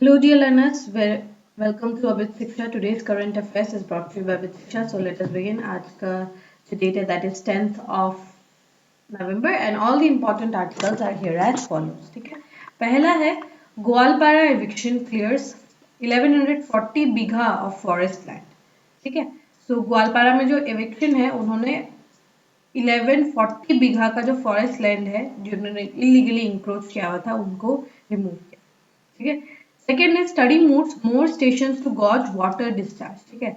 Hello, dear learners. Welcome to Abid Shiksha. Today's current affairs is brought to you by Abid Shiksha. So let us begin. आज का जो date है that is 10th of November and all the important articles are here as follows. ठीक है. पहला है Gwalpara eviction clears 1140 bigha of forest land. ठीक है. So ग्वालपारा में जो eviction है उन्होंने 1140 बीघा का जो फॉरेस्ट लैंड है जिन्होंने इलीगली इंक्रोच किया हुआ था उनको रिमूव किया. ठीक है. सेकेंड है study moves more station to gauge water discharge. ठीक है.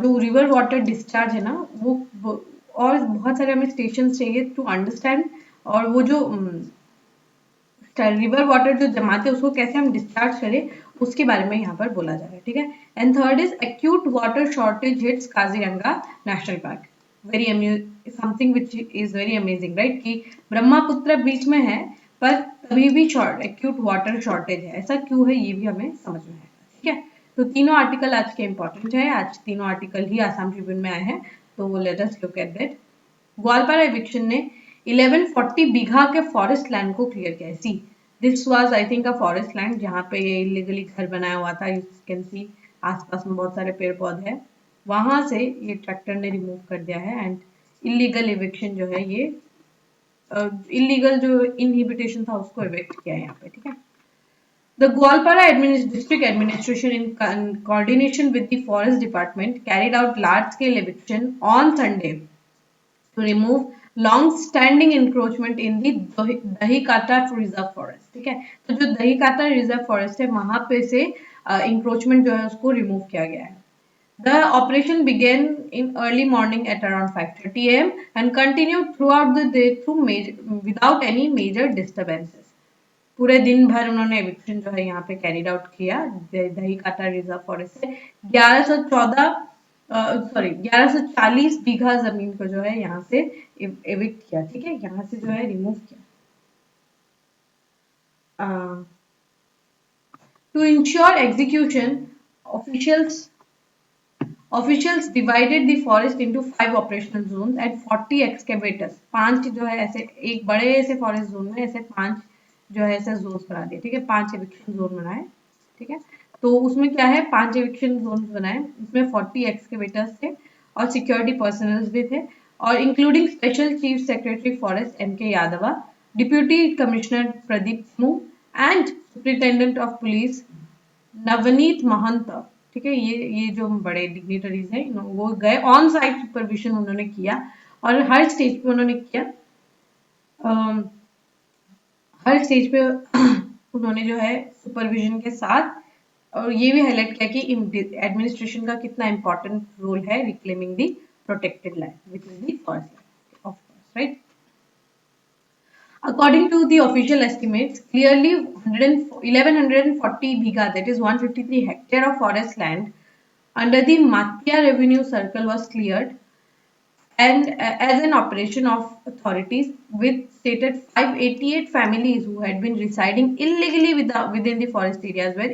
जो रिवर वाटर डिस्चार्ज है ना वो और बहुत सारे हमें स्टेशन चाहिए टू अंडरस्टैंड और वो जो रिवर वाटर जो जमाते हैं उसको कैसे हम डिस्चार्ज करें उसके बारे में यहाँ पर बोला जा रहा है. ठीक है. And third is acute water shortage hits Kaziranga national park. Very something which is very amazing right कि ब्रह्मपुत्र बीच में है पर तभी भी एक्यूट वाटर शॉर्टेज है. ऐसा क्यों है ये भी हमें समझ में आएगा. ठीक है. तो तीनों आर्टिकल आज के इंपॉर्टेंट है. आज तीनों आर्टिकल ही आसाम ट्रिब्यून में आए हैं तो let us look at that. Goalpara eviction ने 1140 बीघा के फॉरेस्ट लैंड को क्लियर किया है. See this was I think a forest land जहाँ पे इलीगली घर बनाया हुआ था. यू कैन सी आसपास में बहुत सारे पेड़ पौधे हैं. वहां से ये ट्रैक्टर ने रिमूव कर दिया है एंड इलीगल एविक्शन जो है ये इलीगल जो इनहिबिटेशन था उसको इवेक्ट किया है यहाँ पे. ठीक है. The Gwalpara district administration in coordination with the forest department carried out large-scale eviction on Sunday to remove long-standing encroachment in the Dahikata Reserve Forest. ठीक है. तो जो दहीकाता रिजर्व फॉरेस्ट है वहां पे से इंक्रोचमेंट जो है उसको रिमूव किया गया है. The operation began in early morning at around 5:30 a.m. and continued throughout the day without any major disturbances. पूरे दिन भर उन्होंने एविक्शन जो है यहाँ पे कैरिड आउट किया दहीकाता रिजर्व फॉरेस्ट से 1140 बीघा जमीन को जो है यहाँ से एविक्ट किया. ठीक है. यहाँ से जो है रिमूव किया. To ensure execution, officials divided the forest into 5 operational zones and 40 excavators. 5 जो है ऐसे एक बड़े ऐसे फॉरेस्ट जोन में ऐसे 5 जो है ऐसे जोन बना दिए. ठीक है. 5 एविक्शन जोन बनाए. ठीक है. तो उसमें क्या है 5 एविक्शन जोन बनाए. उसमें 40 एक्सकेवेटर्स थे और सिक्योरिटी पर्सनल भी थे और including special chief secretary forest M.K. Yadava, deputy commissioner Pradeep Singh and superintendent of police Navneet Mahant. ठीक है. ये जो बड़े डिग्निटरीज हैं वो गए ऑन साइट सुपरविजन उन्होंने किया और हर स्टेज पे उन्होंने किया. हर स्टेज पे उन्होंने जो है सुपरविजन के साथ और ये भी हाईलाइट किया कि एडमिनिस्ट्रेशन का कितना इंपॉर्टेंट रोल है reclaiming the protected land which is the forest land of course right. According to the official estimates, clearly 1140 bigha, that is 153 hectare of forest land under the Matia Revenue Circle was cleared and as an operation of authorities with stated 588 families who had been residing illegally within the forest areas were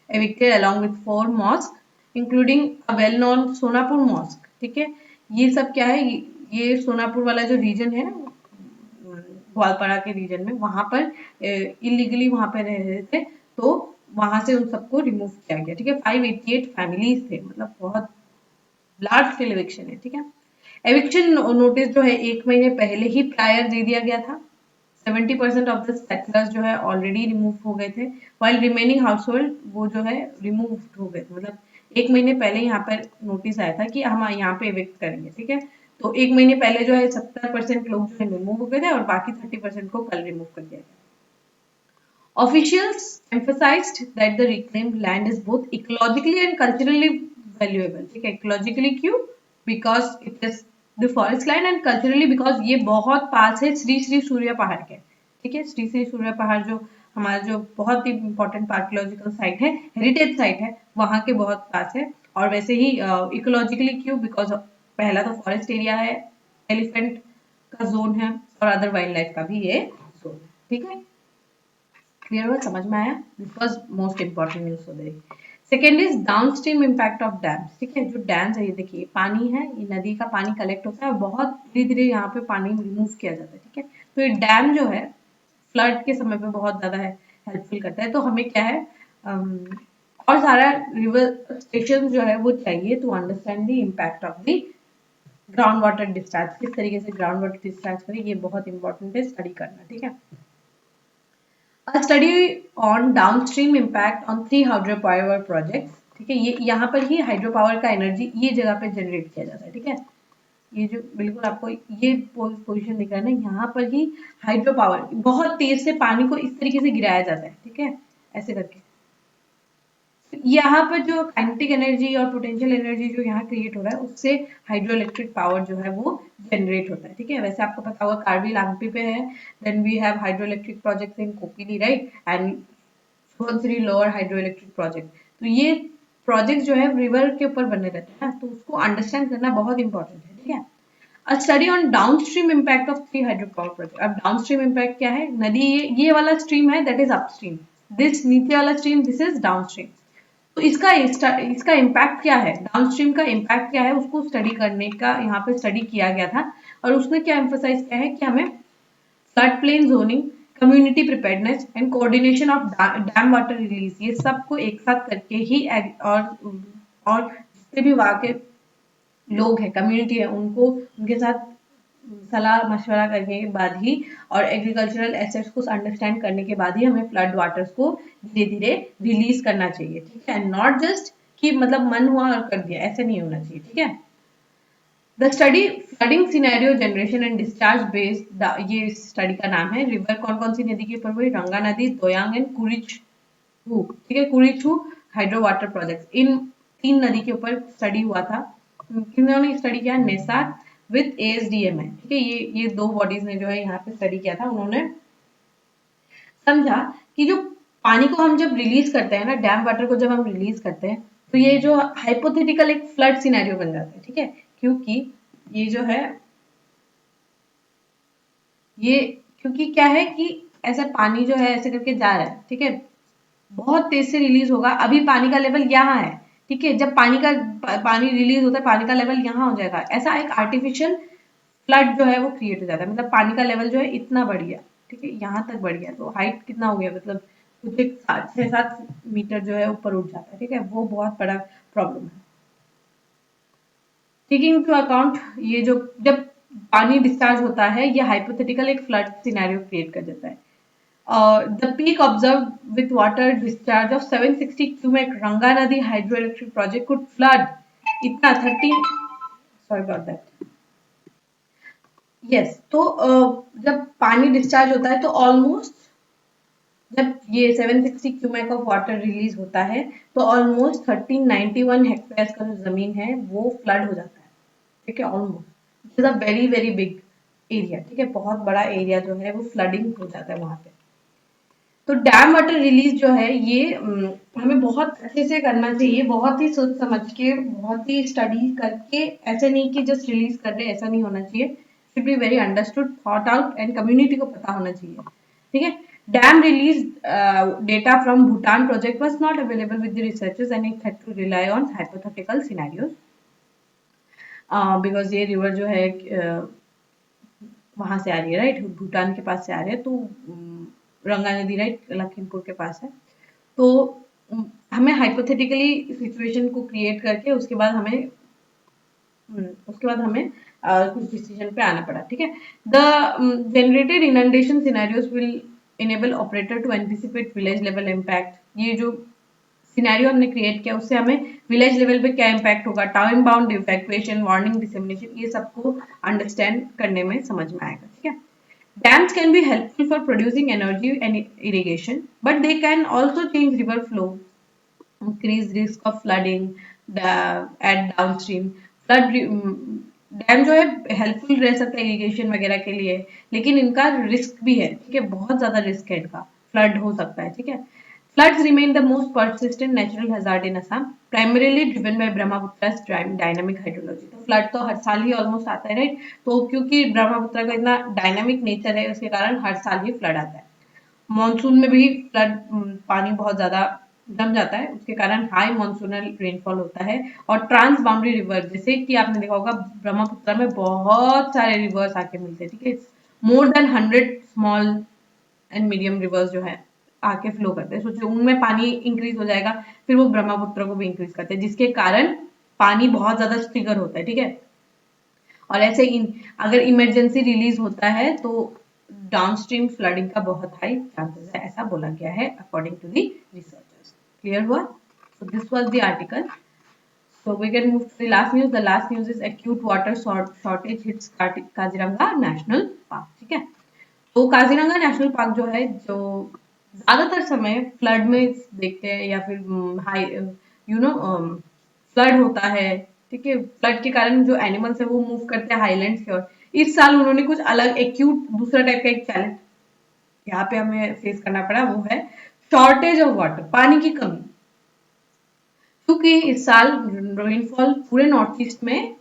evicted along with 4 mosques including a well-known Sonapur mosque. ठीक है. ये सब क्या है ये सोनापुर वाला जो reason है ग्वालपारा के रीजन में वहां पर इलीगली वहां पर रह रहे थे तो वहां से उन सबको रिमूव किया गया. ठीक है. 588 फैमिलीज थे मतलब बहुत लार्ज स्केल एविक्शन है. ठीक है. एविक्शन नोटिस जो है 1 महीने पहले ही प्रायर दे दिया गया था. 70% ऑफ द सेटलर्स जो है ऑलरेडी रिमूव हो गए थे व्हाइल रिमेनिंग हाउसहोल्ड वो जो है रिमूव हो गए थे. मतलब 1 महीने पहले यहाँ पर नोटिस आया था कि हम यहाँ पे एविक्ट करेंगे. ठीक है. तो 1 महीने पहले जो है 70% लोग जो है रिमूव हो गए थे और बाकी 30% को कल रिमूव कर दिया गया. Officials emphasized that the reclaimed land is both ecologically and culturally valuable. ठीक है. Ecologically क्यों? Because it is the forest land and culturally because ये बहुत पास है श्री श्री सूर्य पहाड़ के. ठीक है. श्री श्री सूर्य पहाड़ जो हमारा जो बहुत ही इंपॉर्टेंट आर्कियोलॉजिकल साइट है हेरिटेज साइट है वहां के बहुत पास है. और वैसे ही इकोलॉजिकली क्यों? बिकॉज पहला तो फॉरेस्ट एरिया है, एलिफेंट का जोन है और अदर वाइल्ड लाइफ का भी ये जोन है. ठीक है. क्लियर हुआ? समझ में आया? This was most important news for the day. Second is downstream impact of dams. ठीक है. जो डैम्स है ये देखिए पानी है, ये नदी का पानी कलेक्ट होता है और बहुत धीरे धीरे यहाँ पे पानी रिमूव किया जाता है. ठीक है. तो ये डैम जो है फ्लड के समय पे बहुत ज्यादा हेल्पफुल करता है. तो हमें क्या है और सारा रिवर स्टेशन जो है वो चाहिए to understand the impact of the ground water discharge, किस तरीके से ग्राउंड वाटर डिस्चार्ज करें, ये बहुत इंपॉर्टेंट है स्टडी करना, ठीक है। A study on downstream impact on 3 hydropower projects, ठीक है, ये यहाँ पर ही हाइड्रो पावर का एनर्जी ये जगह पे जनरेट किया जाता है, ठीक है। ये जो बिल्कुल आपको ये पोजीशन दिख रहा है ना, यहाँ पर ही हाइड्रो पावर बहुत तेज से पानी को इस तरीके से गिराया जाता है, ठीक है, ऐसे करके। यहाँ पर जो काइनेटिक एनर्जी और पोटेंशियल एनर्जी जो यहाँ क्रिएट हो रहा है उससे हाइड्रो इलेक्ट्रिक पावर जो है वो जनरेट होता है, ठीक है। वैसे आपको पता होगा कार्बिल आंगपी पे है, then we have hydro electric project in कोकिली, right, and Subansiri lower hydro electric project. तो ये प्रोजेक्ट जो है रिवर के ऊपर बने रहते हैं ना, तो उसको अंडरस्टैंड करना बहुत इंपॉर्टेंट है, ठीक है। A study on downstream impact of 3 hydropower project। अब डाउनस्ट्रीम इम्पैक्ट क्या है, नदी ये वाला स्ट्रीम है दैट इज अपस्ट्रीम, दिस नीचे वाला स्ट्रीम दिस इज डाउनस्ट्रीम। तो इसका इम्पैक्ट क्या है, डाउनस्ट्रीम का इम्पैक्ट क्या है, उसको स्टडी करने का यहाँ पे स्टडी किया गया था। और उसने क्या एम्फोसाइज किया है कि हमें flood plain zoning, community preparedness and coordination of dam water release, ये सबको एक साथ करके ही और जितने भी वहाँ के लोग हैं, कम्युनिटी है, उनको उनके साथ सलाह मशवरा करने के बाद ही और एग्रीकल्चरल एसेट्स को अंडरस्टैंड करने के बाद ही हमें फ्लड वाटर्स को धीरे धीरे रिलीज करना चाहिए, ठीक है। नॉट जस्ट कि मतलब मन हुआ और कर दिया, ऐसे नहीं होना चाहिए, ठीक है। The study flooding scenario generation and discharge based, ये स्टडी का नाम है। रिवर कौन कौन सी नदी के ऊपर हुई, रंगा नदी, दोयांग एंड कुरिचू, ठीक है, कुरिचू हाइड्रो वाटर प्रोजेक्ट, इन 3 नदी के ऊपर स्टडी हुआ था। किन्होंने स्टडी किया, नेसार विद ASDM है, ठीक है, ये 2 बॉडीज ने जो है यहाँ पे स्टडी किया था। उन्होंने समझा कि जो पानी को हम जब रिलीज करते हैं ना, डैम वाटर को जब हम रिलीज करते हैं, तो ये जो हाइपोथेटिकल एक फ्लड सिनेरियो बन जाता है, ठीक है, क्योंकि ये जो है ये क्योंकि क्या है कि ऐसा पानी जो है ऐसे करके जा रहा है, ठीक है, बहुत तेज से रिलीज होगा। अभी पानी का लेवल यहाँ है, ठीक है, जब पानी रिलीज होता है पानी का लेवल यहाँ हो जाएगा, ऐसा एक आर्टिफिशियल फ्लड जो है वो क्रिएट हो जाता है। मतलब पानी का लेवल जो है इतना बढ़ गया, ठीक है, यहाँ तक बढ़ गया, तो हाइट कितना हो गया, मतलब कुछ एक 6-7 मीटर जो है ऊपर उठ जाता है, ठीक है, वो बहुत बड़ा प्रॉब्लम है। टेकिंग टू अकाउंट ये जो जब पानी डिस्चार्ज होता है, ये हाइपोथेटिकल एक फ्लड सिनेरियो क्रिएट कर देता है। The peak observed with water discharge of 760 cubic Ranga Nadi hydroelectric project could flood इतना 13, sorry about that, yes, तो जब पानी डिस्चार्ज होता है तो ऑलमोस्ट जब ये 760 क्यूमेक ऑफ वाटर रिलीज होता है तो ऑलमोस्ट 1391 हेक्टेयर का जो जमीन है वो फ्लड हो जाता है, ठीक है, almost, it is a very very big area, ठीक है, बहुत बड़ा एरिया जो है वो फ्लडिंग हो जाता है वहां पे। तो डैम वाटर रिलीज जो है ये हमें बहुत अच्छे से करना चाहिए, बहुत ही सोच समझ के, बहुत ही स्टडी करके, ऐसे नहीं कि जस्ट रिलीज कर रहे, ऐसा नहीं होना चाहिए, should be very understood, thought out and community को पता होना चाहिए, ठीक है। Dam release data from Bhutan project was not available with the researchers and it had to rely on hypothetical scenarios, because ये रिवर जो है वहां से आ रही है, राइट, भूटान के पास से आ रही है, तो रंगा नदी, राइट, लखीमपुर के पास है। तो हमें हाइपोथेटिकली सिचुएशन को क्रिएट करके उसके बाद हमें कुछ डिसीजन पे आना पड़ा, ठीक है। The generated inundation scenarios will enable operator to anticipate village level impact, ये जो सिनेरियो हमने क्रिएट किया उससे हमें विलेज लेवल पे क्या इम्पैक्ट होगा, time bound evacuation, warning, dissemination, ये सबको अंडरस्टैंड करने में समझ में आएगा, ठीक है। Dams can be helpful for producing energy and irrigation, but they can also change river flow, increase risk of flooding, at downstream. Dam जो है हेल्पफुल रह सकता है इरिगेशन वगैरह के लिए, लेकिन इनका रिस्क भी है, ठीक है, बहुत ज्यादा रिस्क है इनका, फ्लड हो सकता है, ठीक है। Floods remain the most persistent natural hazard in Assam, primarily driven by Brahmaputra's dynamic hydrology। तो फ्लड तो हर साल ही ऑलमोस्ट आता है, राइट, तो क्योंकि ब्रह्मपुत्र का इतना डायनामिक नेचर है उसके कारण हर साल ही फ्लड आता है। मॉनसून में भी फ्लड, पानी बहुत ज्यादा जम जाता है, उसके कारण हाई मॉनसूनल रेनफॉल होता है। और ट्रांस बाउंड्री रिवर, जैसे कि आपने देखा होगा ब्रह्मपुत्र में बहुत सारे रिवर्स आके मिलते हैं, ठीक है, more than 100 small and medium reverse जो है आके फ्लो करते हैं। सोचिए उनमें पानी इंक्रीज हो जाएगा, फिर वो ब्रह्मपुत्र को भी इंक्रीज करते हैं, जिसके कारण पानी बहुत ज्यादा ट्रिगर होता है, ठीक है। और ऐसे अगर इमरजेंसी रिलीज होता है तो डाउनस्ट्रीम फ्लडिंग का बहुत हाई चांसेस है, ऐसा बोला गया है according to the researchers. Clear हुआ? So this was the article. So we can move to the last news. The last news is acute water shortage hits Kaziranga national park. ठीक है, तो काजीरंगा नेशनल पार्क जो है, जो ज्यादातर समय फ्लड में देखते हैं या फिर हाई फ्लड होता है, ठीक है। फ्लड के कारण जो एनिमल्स है वो मूव करते हैं हाईलैंड्स की ओर। इस साल उन्होंने कुछ अलग एक्यूट दूसरा टाइप का एक चैलेंज यहाँ पे हमें फेस करना पड़ा, वो है शॉर्टेज ऑफ वाटर, पानी की कमी। क्योंकि इस साल रेनफॉल पूरे नॉर्थ ईस्ट में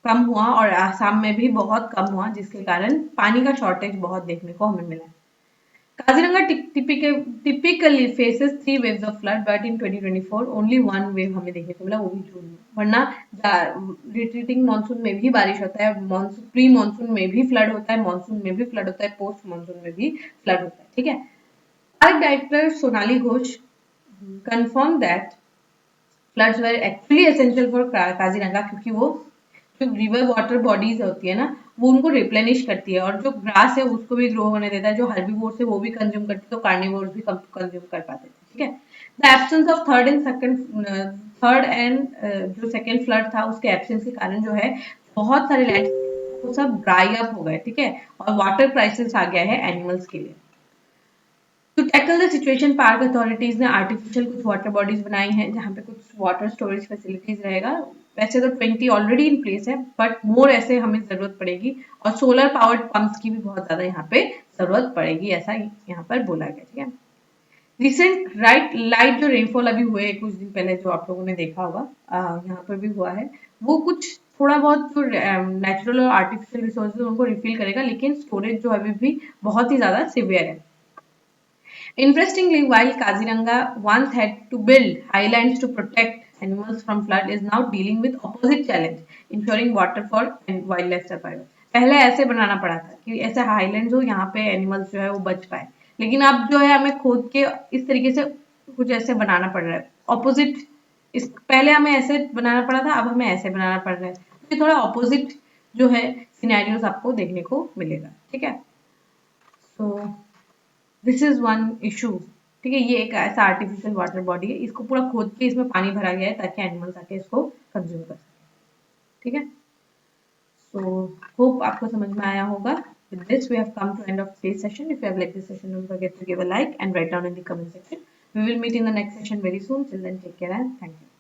कम हुआ और आसाम में भी बहुत कम हुआ, जिसके कारण पानी का शॉर्टेज बहुत देखने को हमें मिला है। Kaziranga typically faces 3 waves of flood, but in 2024 only 1 wave हमें देखने को मिला, वो भी जून में। वरना रिट्रीटिंग मानसून में भी बारिश होता है, प्री मानसून में भी फ्लड होता है, मानसून में भी फ्लड होता है, पोस्ट मानसून में भी फ्लड होता है, ठीक है। Park director Sonali Ghosh confirmed that floods were actually essential for Kaziranga, क्योंकि वो जो रिवर वाटर बॉडीज होती है ना, वो उनको रिप्लेनिश करती है, और जो ग्रास है उसको भी ग्रो होने देता है, जो हर्बीवोर्स है वो भी कंज्यूम करती है, तो कार्निवोर्स भी कंज्यूम कर पाते थे, ठीक है। The absence of third and जो सेकंड फ्लड था, उसके एब्सेंस के कारण जो है बहुत सारे लैंड वो सब ड्राई अप हो गए, ठीक है, और वाटर क्राइसिस आ गया है एनिमल्स के लिए। To tackle the situation, park authorities ने आर्टिफिशियल कुछ वाटर बॉडीज बनाई हैं, जहाँ पे कुछ वाटर स्टोरेज फैसिलिटीज रहेगा। वैसे तो 20 ऑलरेडी इन प्लेस है, बट मोर ऐसे हमें जरूरत पड़ेगी, और सोलर पावर्ड पंप्स की भी बहुत ज्यादा यहाँ पे जरूरत पड़ेगी, ऐसा यहाँ पर बोला गया, ठीक है। रिसेंट लाइट जो रेनफॉल अभी हुए कुछ दिन पहले, जो आप लोगों ने देखा होगा, यहाँ पर भी हुआ है, वो कुछ थोड़ा बहुत जो नेचुरल और आर्टिफिशियल रिसोर्सेज उनको रिफिल करेगा, लेकिन स्टोरेज जो अभी भी बहुत ही ज्यादा सिवियर है। Interestingly, while Kaziranga once had to build highlands to protect animals from flood, is now dealing with opposite challenge, ensuring water for and wildlife survival. पहले ऐसे बनाना पड़ा था कि ऐसे हाईलैंड्स हो, यहाँ पे एनिमल्स जो है वो बच पाए, लेकिन अब जो है हमें खोद के इस तरीके से कुछ ऐसे बनाना पड़ रहा है, ऑपोजिट। इस पहले हमें ऐसे बनाना पड़ा था, अब हमें ऐसे बनाना पड़ रहा है, तो ये थोड़ा ऑपोजिट जो है सिनेरियोस आपको देखने को मिलेगा, ठीक है। So this is one issue, ठीक है। ये एक ऐसा आर्टिफिशियल वाटर बॉडी है, इसको पूरा खोद के इसमें पानी भरा गया है ताकि एनिमल्स आके इसको कंज्यूम कर सके, ठीक है। सो होप आपको समझ में आया होगा। With this, we have come to end of today's session. If you have liked this session, don't forget to give a like and write down in the comment section. We will meet in the next session very soon. Till then, take care and thank you.